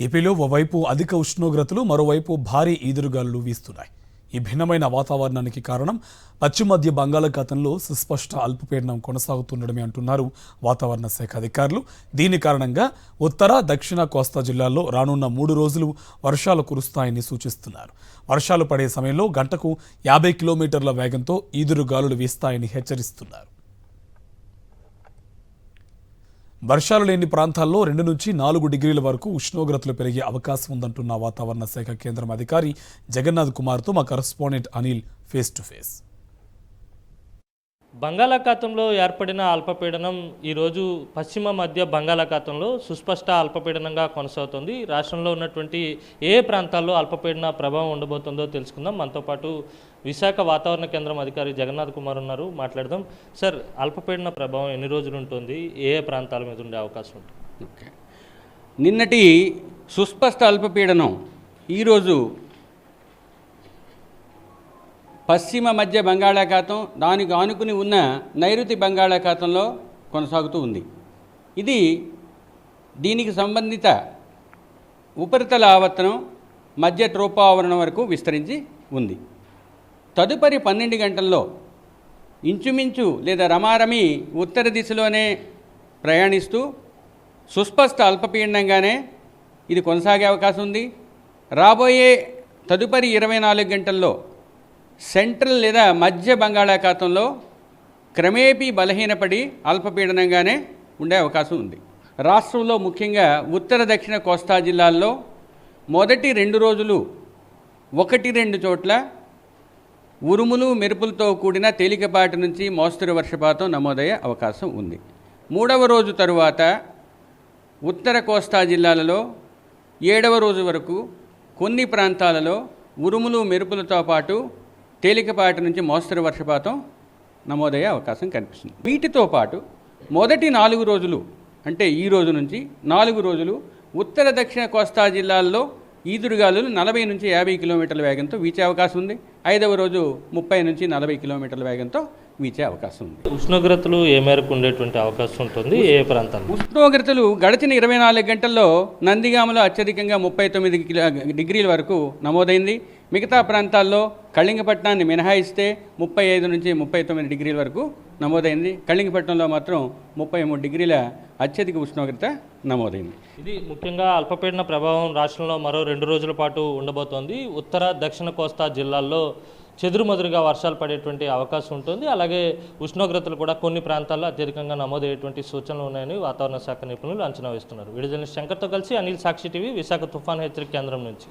ఏపీలో ఓవైపు అధిక ఉష్ణోగ్రతలు, మరోవైపు భారీ ఈదురుగాలులు వీస్తున్నాయి. ఈ భిన్నమైన వాతావరణానికి కారణం పశ్చిమ మధ్య బంగాళాఖాతంలో సుస్పష్ట అల్పపీడనం కొనసాగుతుండడమే అంటున్నారు వాతావరణ శాఖ అధికారులు. దీని కారణంగా ఉత్తర, దక్షిణ కోస్తా జిల్లాల్లో రానున్న 3 రోజులు వర్షాలు కురుస్తాయని సూచిస్తున్నారు. వర్షాలు పడే సమయంలో గంటకు 50 కిలోమీటర్ల వేగంతో ఈదురుగాలులు వీస్తాయని హెచ్చరిస్తున్నారు. వర్షాలు లేని ప్రాంతాల్లో 2 నుంచి 4 డిగ్రీల వరకు ఉష్ణోగ్రతలు పెరిగే అవకాశం ఉందంటున్న వాతావరణ శాఖ కేంద్రం అధికారి జగన్నాథ్ కుమార్తో మా correspondent Anil face to face. బంగాళాఖాతంలో ఏర్పడిన అల్పపీడనం ఈరోజు పశ్చిమ మధ్య బంగాళాఖాతంలో సుస్పష్ట అల్పపీడనంగా కొనసాగుతుంది. రాష్ట్రంలో ఉన్నటువంటి ఏ ప్రాంతాల్లో అల్పపీడన ప్రభావం ఉండబోతుందో తెలుసుకుందాం. మనతో పాటు విశాఖ వాతావరణ కేంద్రం అధికారి జగన్నాథ్ కుమార్ ఉన్నారు, మాట్లాడదాం. సార్, అల్పపీడన ప్రభావం ఎన్ని రోజులు ఉంటుంది, ఏ ప్రాంతాల మీద ఉండే అవకాశం ఉంటుంది? ఓకే, నిన్నటి సుస్పష్ట అల్పపీడనం ఈరోజు పశ్చిమ మధ్య బంగాళాఖాతం, దానికి ఆనుకుని ఉన్న నైరుతి బంగాళాఖాతంలో కొనసాగుతూ ఉంది. దీనికి సంబంధిత ఉపరితల ఆవర్తనం మధ్య ట్రోపావరణం వరకు విస్తరించి ఉంది. తదుపరి 12 గంటల్లో ఇంచుమించు లేదా రమారమి ఉత్తర దిశలోనే ప్రయాణిస్తూ సుస్పష్ట అల్పపీడనంగానే ఇది కొనసాగే అవకాశం ఉంది. రాబోయే తదుపరి 24 గంటల్లో సెంట్రల్ లేదా మధ్య బంగాళాఖాతంలో క్రమేపీ బలహీనపడి అల్పపీడనంగానే ఉండే అవకాశం ఉంది. రాష్ట్రంలో ముఖ్యంగా ఉత్తర దక్షిణ కోస్తా జిల్లాల్లో మొదటి 2 రోజులు 1-2 చోట్ల ఉరుములు మెరుపులతో కూడిన తేలికపాటి నుంచి మోస్తరు వర్షపాతం నమోదయ్యే అవకాశం ఉంది. 3వ రోజు తరువాత ఉత్తర కోస్తా జిల్లాలలో 7వ రోజు వరకు కొన్ని ప్రాంతాలలో ఉరుములు మెరుపులతో పాటు తేలికపాటి నుంచి మోస్తరు వర్షపాతం నమోదయ్యే అవకాశం కనిపిస్తుంది. వీటితో పాటు మొదటి 4 రోజులు అంటే ఈ రోజు నుంచి 4 రోజులు ఉత్తర దక్షిణ కోస్తా జిల్లాల్లో ఈదురుగాలులు 40 నుంచి 50 కిలోమీటర్ల వేగంతో వీచే అవకాశం ఉంది. 5వ రోజు 30 నుంచి 40 కిలోమీటర్ల వేగంతో వీచే అవకాశం ఉంది. ఉష్ణోగ్రతలు ఏ మేరకు ఉండేటువంటి అవకాశం ఉంటుంది, ఏ ప్రాంతాల్లో? ఉష్ణోగ్రతలు గడిచిన 24 గంటల్లో నందిగామలో అత్యధికంగా 39 డిగ్రీల వరకు నమోదైంది. మిగతా ప్రాంతాల్లో కళింగపట్నాన్ని మినహాయిస్తే 35 నుంచి 39 డిగ్రీల వరకు నమోదైంది. కళింగపట్నంలో మాత్రం 33 డిగ్రీల అత్యధిక ఉష్ణోగ్రత నమోదైంది. ఇది ముఖ్యంగా అల్పపీడన ప్రభావం రాష్ట్రంలో మరో 2 రోజుల పాటు ఉండబోతోంది. ఉత్తర దక్షిణ కోస్తా జిల్లాల్లో చెదురుమదురుగా వర్షాలు పడేటువంటి అవకాశం ఉంటుంది. అలాగే ఉష్ణోగ్రతలు కూడా కొన్ని ప్రాంతాల్లో అత్యధికంగా నమోదయ్యేటువంటి సూచనలు ఉన్నాయని వాతావరణ శాఖ నిపుణులు అంచనా వేస్తున్నారు. వీడియో జర్నలిస్ట్ శంకర్తో కలిసి అనిల్, సాక్షి టీవీ, విశాఖ తుఫాన్ హెచ్చరిక కేంద్రం నుంచి.